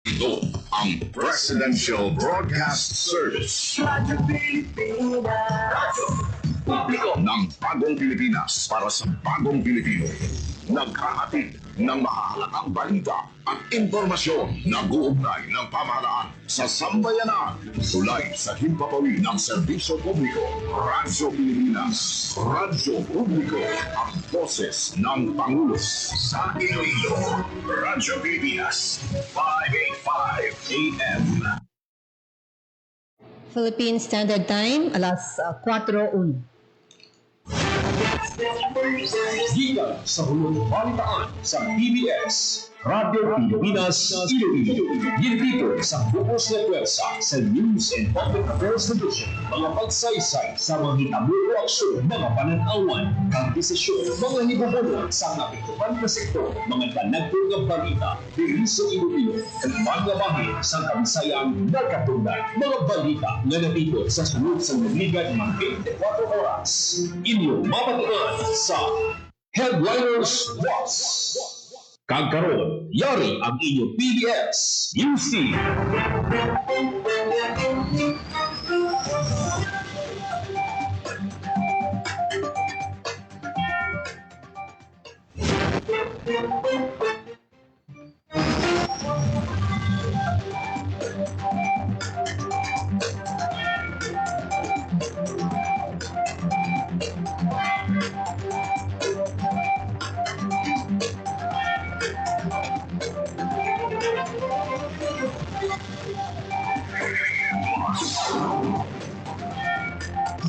Ito ang Presidential Broadcast Service. Radyo Pilipinas. Publiko ng bagong Pilipinas para sa bagong Pilipino. Naghahatid ng mahalagang balita at impormasyon na guugnay ng pamahalaan sa sambayanan. Sulay sa himpapawid ng serbisyo publiko. Radyo Pilipinas. Radyo Publiko. Ang boses ng Pangulo. Sa Iloilo. Radyo Pilipinas. 585 AM. Philippine Standard Time, alas 4:01. Giga sa hulong balitaan sa PBS, Radio Pilipinas, Iloilo. Dito sa Bukos na Pwersa sa News and Public Affairs Division. Mga pagsaysay sa mga hitabo o aksyon, mga pananawan, kandisisyon, mga hibubuno sa napitupan na sektor, mga tanagpong ng balita, diri sa Iloilo, at mga bahin sa kansayang nagkatungdan, mga balita na napito sa sunod sa nagligad ng 24 oras. Inyong mapatuan sa Headliners Plus. Kagkaroon, yari ang inyong PBS UC.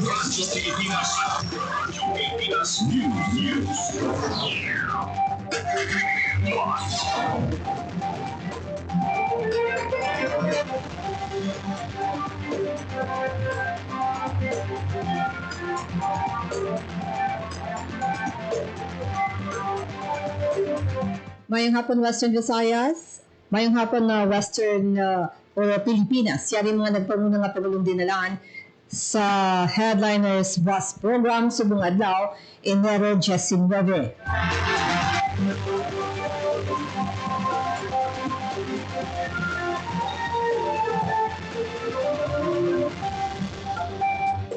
Radyo Pilipinas. Radyo Pilipinas News. Mayang hapon Western Visayas, mayang hapon na Western or Pilipinas. Yan yung mga nagpamuna nga pagulong dinalaan sa Headliners Bus Program subong adlaw Enero 19.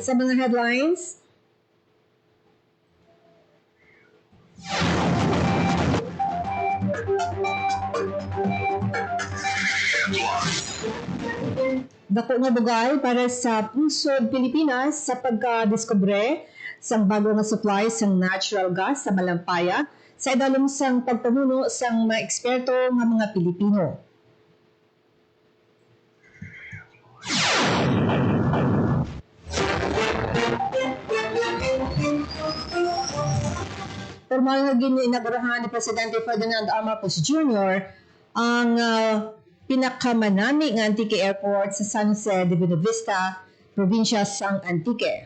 Sa mga headlines, dako nga bugay para sa pusod Pilipinas sa pagkadiskubre sa bago nga supply sa natural gas sa Malampaya sa idalom sang pagpamuno sang mga eksperto nga mga Pilipino. Formal nga ginainagurahan ni Presidente Ferdinand R. Marcos Jr. ang pinakamanami ng Antique Airport sa San Jose de Buenavista, probinsya sang Antique.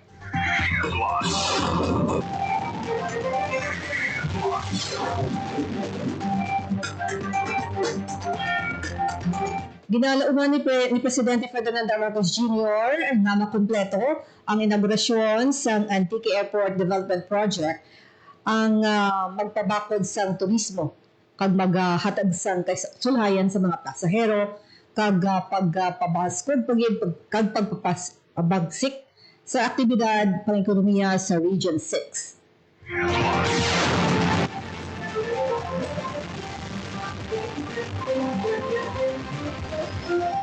Ginalauman ni Presidente Ferdinand R. Marcos Jr. na makumpleto ang inaugurasyon sang Antique Airport Development Project ang magpabakod sang turismo kag maghatag sang kasulhayan sa mga pasahero kag pagpabaskod kag pagpapabagsik sa aktibidad pang-ekonomiya sa Region 6.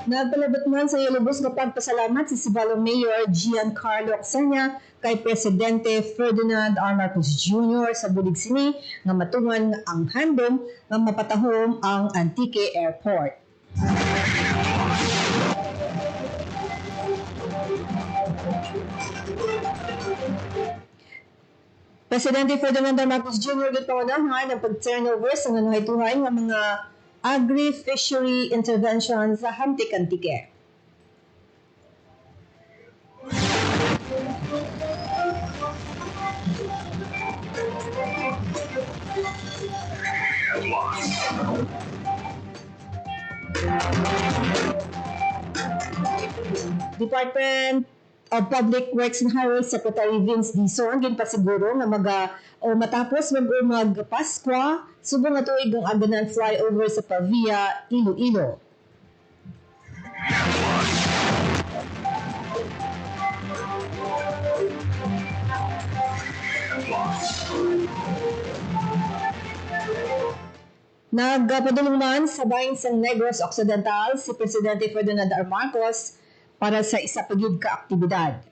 Nagpalabot man sa ilubos na pagpasalamat si Sibalong Mayor Giancarlo Oxenia kay Presidente Ferdinand R. Marcos Jr. sa bulig sini nga matungan ang handom nga mapatahom ang Antique Airport. Presidente Ferdinand R. Marcos Jr. gitpanganahan ang pag-turnover sa nanuhay-tuhay nga mga agri-fishery intervention sa Hamtik-Antique. Department of Public Works and Highways Secretary Vince Dizon ginpasiguro nga matapos magpaskwa subong nga tuig ang aganan flyover sa Pavia, Iloilo. Nagpadulong man sa bahin sa Negros Occidental si Presidente Ferdinand R. Marcos para sa isa pagid ka aktibidad.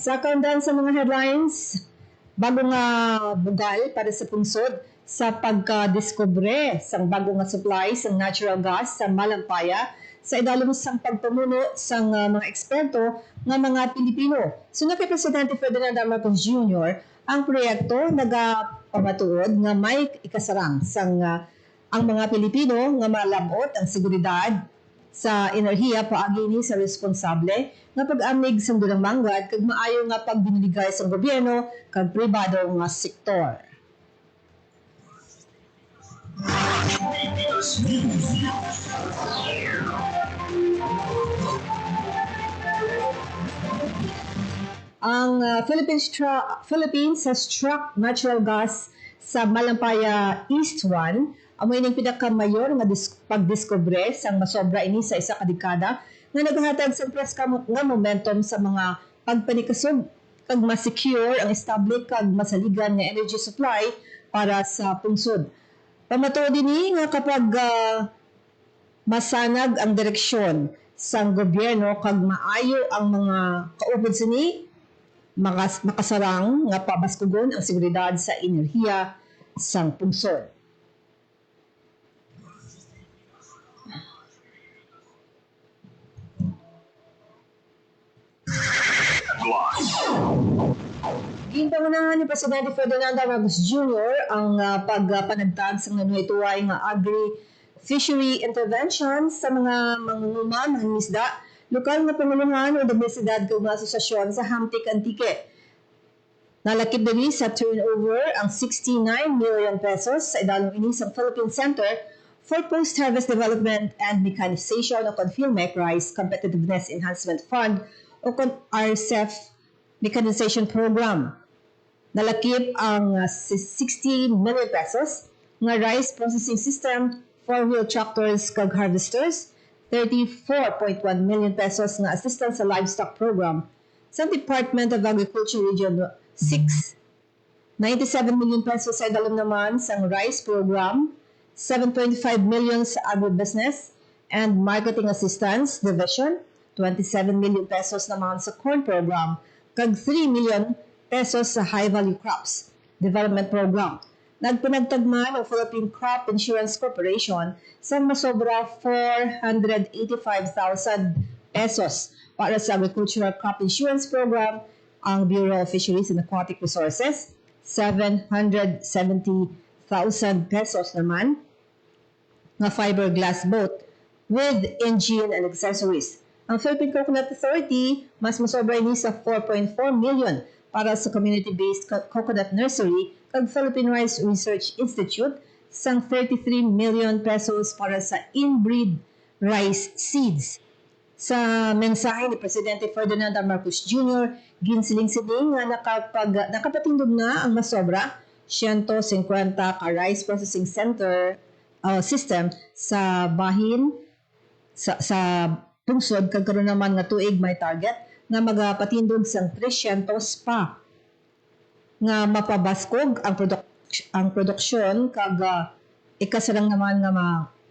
Sa kaundan sa mga headlines, bago nga bugal para sa pungsod sa pagkadiskubre sa bago nga supply sa natural gas sa Malampaya sa idalom sang pagpamuno sang mga eksperto nga mga Pilipino. Sunod kay Presidente Ferdinand R. Marcos Jr., ang proyekto nagapamatuod nga may ikasarang sang ang mga Pilipino nga malabot ang seguridad sa enerhiya paagi ni sa responsable nga pag-amig sa dulang manggad kag maayo nga pagbiniligay sa gobyerno kag pribado nga sektor. Ang Philippines has struck natural gas sa Malampaya East 1 amoy ning pinakamayor nga pagdiskubre sang masobra ini sa isa ka dekada nga naghatag sa preska nga momentum sa mga pagpanikasog kag ma-secure ang estable kag masaligan nga energy supply para sa pungsod. Pamatuod dinhi nga kapag masanag ang direksyon sang gobyerno kag maayo ang mga kaupod sini makasarang nga pabaskugon ang seguridad sa enerhiya sang pungsod. Ginpangunahan ni Presidente Ferdinand R. Marcos Jr. ang pagpanagtag sa nanuituay nga agri-fishery intervention sa mga mangunguma ng isda, lokal nga panguluhan o Universidad kag mga asosasyon sa Hamtic Antique. Nalakip din sa turnover ang 69 million pesos sa idalong ini sa Philippine Center for Post-Harvest Development and Mechanization o CONFILMEC Rice Competitiveness Enhancement Fund o RCEF Mechanization Program. Nalakip ang 60 million pesos nga rice processing system, 4-wheel tractors kag harvesters, 34.1 million pesos nga assistance sa livestock program sa Department of Agriculture Region 6. 97 million pesos sa idalom naman sa rice program, 7.5 million sa agribusiness and marketing assistance division, 27 million pesos naman sa corn program, kag 3 million pesos sa high-value crops development program. Nagpinagtagman ang Philippine Crop Insurance Corporation sa masobra 485,000 pesos para sa Agricultural Crop Insurance Program, ang Bureau of Fisheries and Aquatic Resources, 770,000 pesos naman nga fiberglass boat with engine and accessories. Ang Philippine Coconut Authority, mas masobra ini sa 4.4 million para sa community-based coconut nursery kag Philippine Rice Research Institute sang 33 million pesos para sa inbreed rice seeds. Sa mensahe ni Presidente Ferdinand R. Marcos Jr., ginsiling-siling nga nakapatindog na ang masobra 150 ka rice processing center system sa bahin sa pungsod kag karon naman nga tuig may target nga magapatindog sang 300 pa nga mapabaskog ang produksyon kag ikasarang naman nga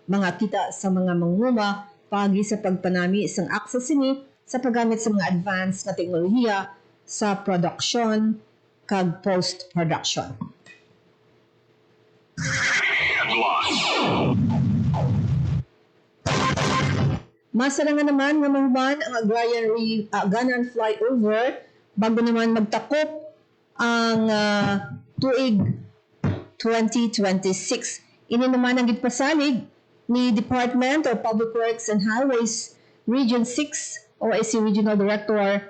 mga kita sa mga mangunguma pagi sa pagpanami sang access ini sa paggamit sa mga advanced nga teknolohiya sa production kag post-production. Masarangan naman nga mahuman ang agrarian ganan flyover bago naman magtakop ang tuig 2026. Ini naman ang gitpasalig ni Department of Public Works and Highways Region 6 OIC Regional Director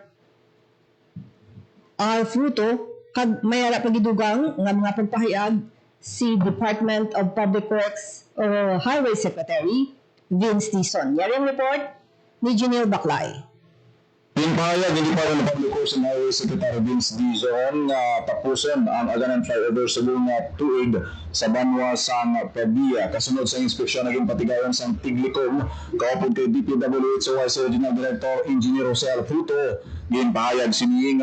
R. Fruto kag mayara pagidugang nga mga pagpahayag si Department of Public Works o Highway Secretary Vince Dizon. Yaring report ni Janelle Baclay. Yung pahayag, hindi pa rin Publication Highway Secretary Vince Dizon na tapusin ang Aganan Flyover sa buong tuig sa Banwa San Pabia. Kasunod sa inspeksyon naging patigayon sa Tiglicom, kaupod kay DPWH o Vice Regional Director Engineer Jose Alfruto. Yung pahayag siniying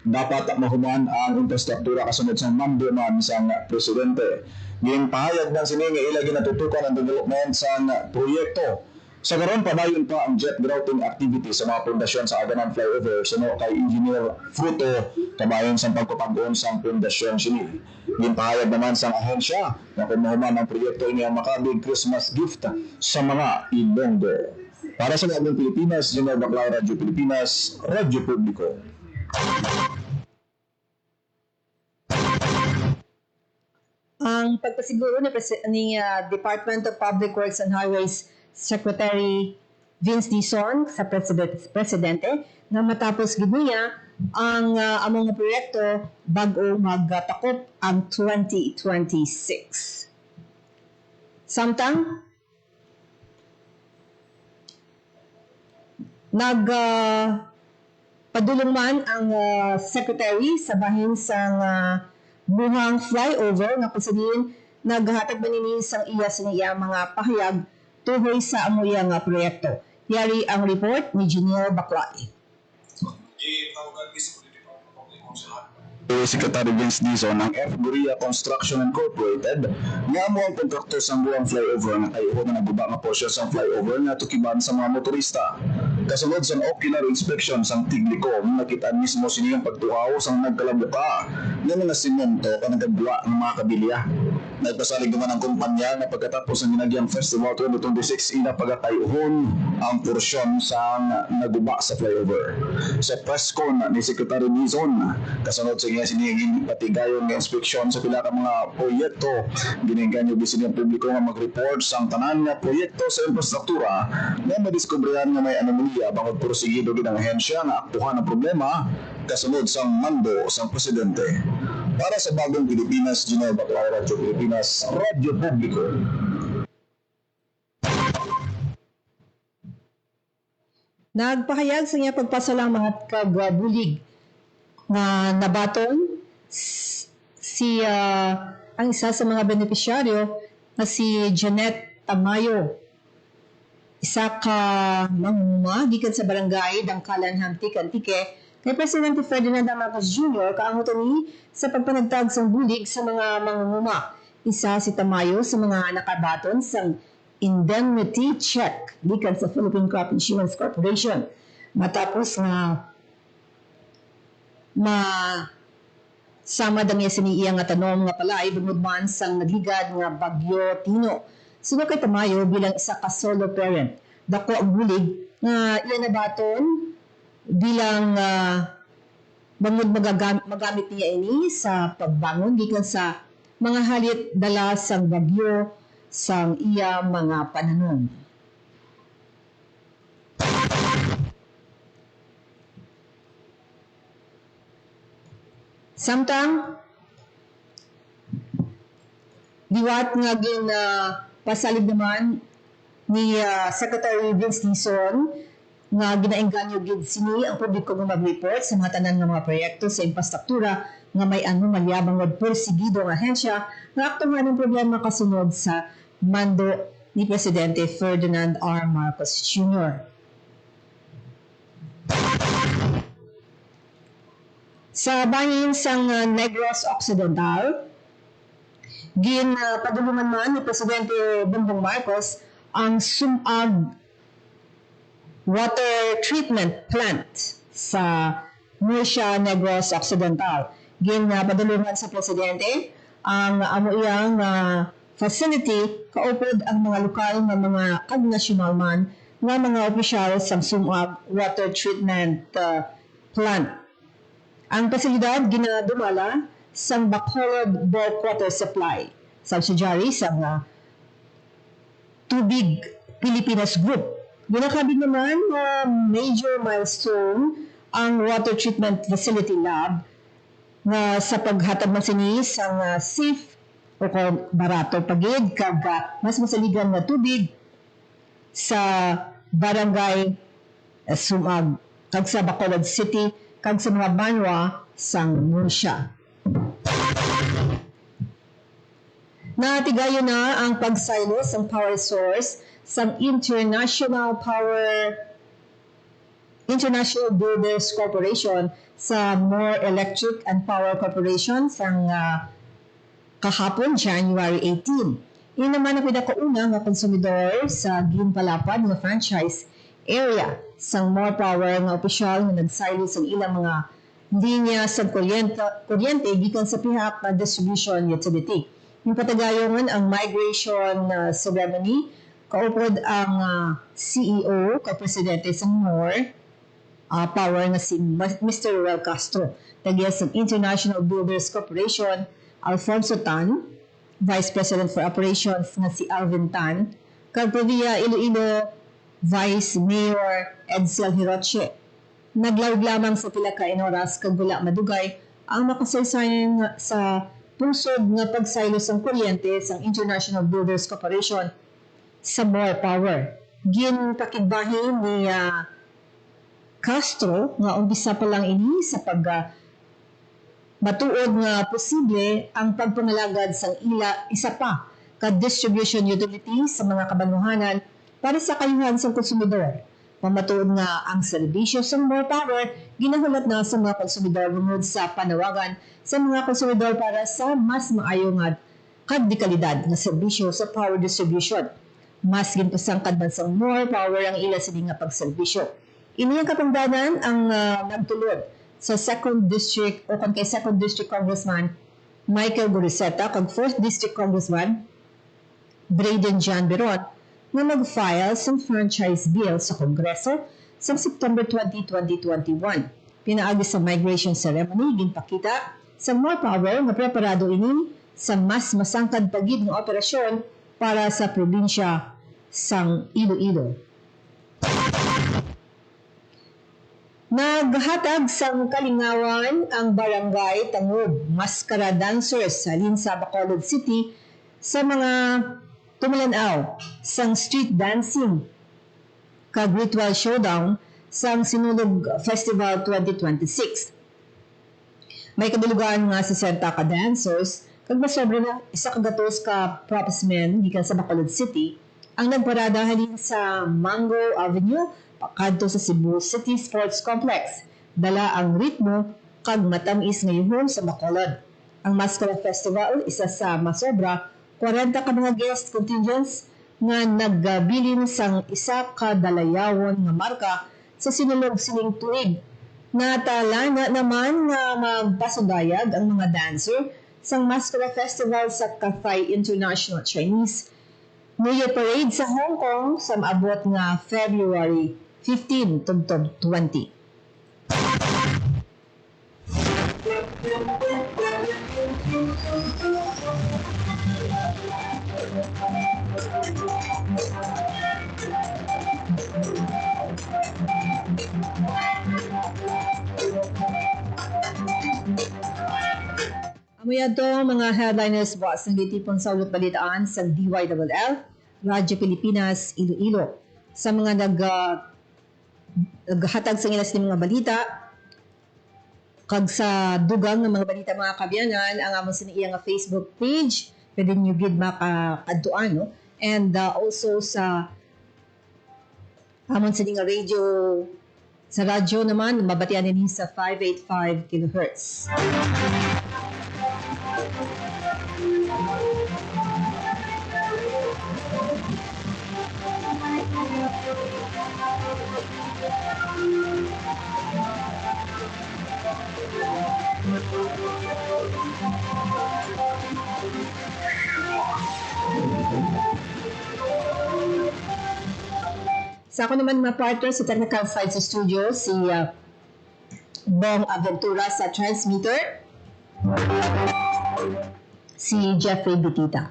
dapat mahuman ang infrastruktura kasunod sa manduman sa Presidente. Yung pahayag ng siniying ilagi natutukan ang development sa proyekto. Sa karon padayon pa ang jet grouting activity sa mga pundasyon sa Aganan Flyover sino kay Engineer Fruto kabayon sa pagpapag-on sa pundasyon sini. Ginpahayag naman sa ahensya na kumuhuman ang proyekto niya makabig Christmas gift sa mga Ilonggo. Para sa Bagong Pilipinas, General Baclaw, Radyo Pilipinas, Radyo Publiko. Ang pagpasiguro ni Department of Public Works and Highways Secretary Vince Dizon sa presidente na matapos gid niya ang among proyekto bago magtakop ang 2026. Samtang padulong man ang secretary sa bahin sang buhang flyover nga kusadin naghatag man ini sang iya mga pahayag tuhoy sa amuya nga proyekto. Yari ang report ni Junior Baklay. Secretary Vince Dizon ng F. Guria Construction Incorporated nga mo ang kontraktor sa buwang flyover nga kayo na naguba nga porsyon sa flyover nga tukiban sa mga motorista. Kasunod sa ocular inspection sa Tiglicom, nakita mismo siniyang pagtuhaw sa nagkalabuka ng mga simento ka nagagwa ng mga kabilya. Nagpasalig naman ang kumpanya na pagkatapos ng Ginagyang Festival 2026 ina pagkatayuhon ang porsyon sa naguba sa flyover. Sa press con ni Secretary Dizon, kasunod sa siniging patigayon ng inspeksyon sa pila ka mga proyekto, giniganyo bisin ang publiko nga mag-report sa tanan nga proyekto sa infrastruktura na madiskubrihan nga may anomalya bangod porsigido gid ang ahensya nga aktuhan ang problema kasunod sa mando sa presidente. Para sa Bagong Pilipinas, General Baclaw, Radyo Pilipinas, Radyo Publiko. Nagpahayag sa niya pagpasalamat kagbulig na nabaton ang isa sa mga benepisyaryo na si Janet Tamayo. Isa ka manguma gikan sa barangay Dangkalan, Hamtik, Antique kay Presidente Ferdinand Marcos Jr. kaangutan ni sa pagpanagtag sang bulig sa mga mangunguma. Isa si Tamayo sa mga nakabaton sang indemnity check gikan sa Philippine Crop Insurance Corporation matapos nga sama dang siniya nga tanom nga pala ay bungod man sang nagligad nga Bagyo Tino. Sino kay Tamayo bilang isa ka solo parent. Dako ang bulig nga iya nabaton bilang bangod magamit niya ini sa pagbangon gikan sa mga halit dala sang bagyo sang iya mga pananom. Samtang diwat nga pasalig naman ni Secretary Vince Dizon nga ginaengganyo gid sini ang publiko nga mag-report sa mga tanan nga mga proyekto sa infrastruktura nga may anomalya bangod porsigido nga ahensya nga aktuhan ang problema kasunod sa mando ni Presidente Ferdinand R. Marcos Jr. Sa bahin sang Negros Occidental, padulungan man ni Presidente Bongbong Marcos ang sumag water treatment plant sa Murcia, Negros Occidental. Padulungan sa Presidente ang amuiyang facility kaupod ang mga lokal nga mga kagnasyonal man nga mga opisyal sa sumag water treatment plant. Ang pasilidad ginadumala sa Bacolod Bulk Water Supply, subsidiary sa Tubig Pilipinas Group. Ginakabig naman major milestone ang Water Treatment Facility Lab na sa paghatag man sini sa safe o barato pagid kag mas masaligan na tubig sa barangay Sumag kag sa Bacolod City, kag sa mga banwa sang Murcia. Natigayo na ang pagsaylo sang power source sang International Builders Corporation sa More Electric and Power Corporation sang kahapon, January 18. Ini naman ang pinakauna nga konsumidor sa ginpalapad nga franchise area sang More Power nga opisyal nga nagsaylo sa ilang mga linya sa kuryente gikan sa pihak na distribution utility. Yung patagayongan ang migration ceremony, kaupod ang CEO, ka-presidente sa More Power na si Mr. Ruel Castro. Tagiya sa International Builders Corporation, Alfonso Tan, Vice President for Operations na si Alvin Tan, kag Provia Iloilo Vice Mayor Edsel Hiroche. Naglawig lamang sa pila ka oras kag wala madugay ang makasaysayan sa pusod nga pagsaylo sang kuryente sang International Builders Corporation sa More Power. Ginpakigbahin ni Castro nga umpisa pa lang ini sa matuod nga posible ang pagpangalagad sang isa pa ka distribution utility sa mga kabanuhanan para sa kayuhan sang konsumidor. Pamatuod nga ang serbisyo sa More Power ginahulat na sa mga konsumidor bungod sa panawagan sa mga konsumidor para sa mas maayo nga kalidad nga serbisyo sa power distribution. Mas ginpasangkad man sa More Power ang ila sini nga pagserbisyo. Ini ang kapangdanan ang nagtulod sa 2nd District o kay 2nd District Congressman Michael Goriseta kag 4th District Congressman Braden John Beron na mag-file sa franchise bill sa Kongreso sa September 20, 2021. Pinaagi sa migration ceremony, ginpakita sa More Power na preparado ini sa mas masangkad pagid ng operasyon para sa probinsya sang Iloilo. Naghatag sang kalingawan ang barangay tangod maskara dancers sa Linsa, Bacolod City sa mga tumulanaw sang street dancing kag ritual showdown sang Sinulog Festival 2026. May kabilugan nga 60 ka dancers kag masobra na isa ka gatos ka propsmen gikan sa Bacolod City ang nagparada halin sa Mango Avenue pakadto sa Cebu City Sports Complex. Dala ang ritmo kag matamis nga yuhon sa Bacolod. Ang Maskara Festival isa sa masobra 40 ka mga guest contingents nga nagabilin sang isa ka dalayawon nga marka sa sinulog sining tuig. Natalana naman nga magpasundayag ang mga dancer sang Maskara Festival sa Cathay International Chinese New Year Parade sa Hong Kong sa maabot nga February 15 tungtong 20. Amoy ato mga headliners bukas ng litipon sa ulat balitaan sa DYLL, Radyo Pilipinas, Iloilo. Sa mga naghatag sa ilas ng mga balita, kag sa dugang ng mga balita mga kabyanan, ang amon siniya nga Facebook page, pwede nyo gid makakadtuan, no? And also sa amon siniya nga radio, sa radyo naman, mabatian din sa 585 kHz. Sa ako naman mga partner sa technical side sa studio, si Bong Aventura sa transmitter, si Jeffrey Bitita.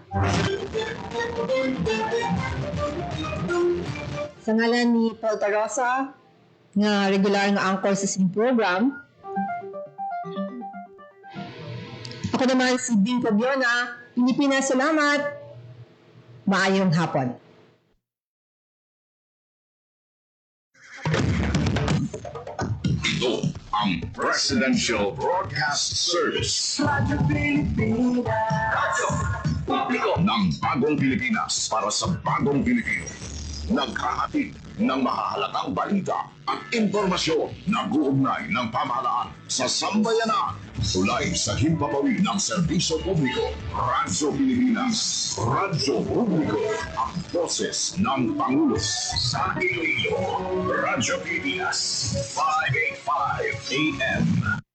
Sa ngalan ni Paul Tarosa, nga regular nga anchor sa sining program, ako naman si Bing Cobiona, Pilipinas, salamat, maayong hapon. Ito ang Presidential Broadcast Service. Radyo Pilipinas. Radyo Publiko ng Bagong Pilipinas para sa Bagong Pilipino. Naghahatid ng mahahalagang balita at impormasyon na guugnay ng pamahalaan sa sambayanan. Tulay sa himpapawid ng serbisyo publiko. Radyo Pilipinas. Radyo Publiko. Ang boses ng Pangulo sa Iloilo. Radyo Pilipinas. 585 AM.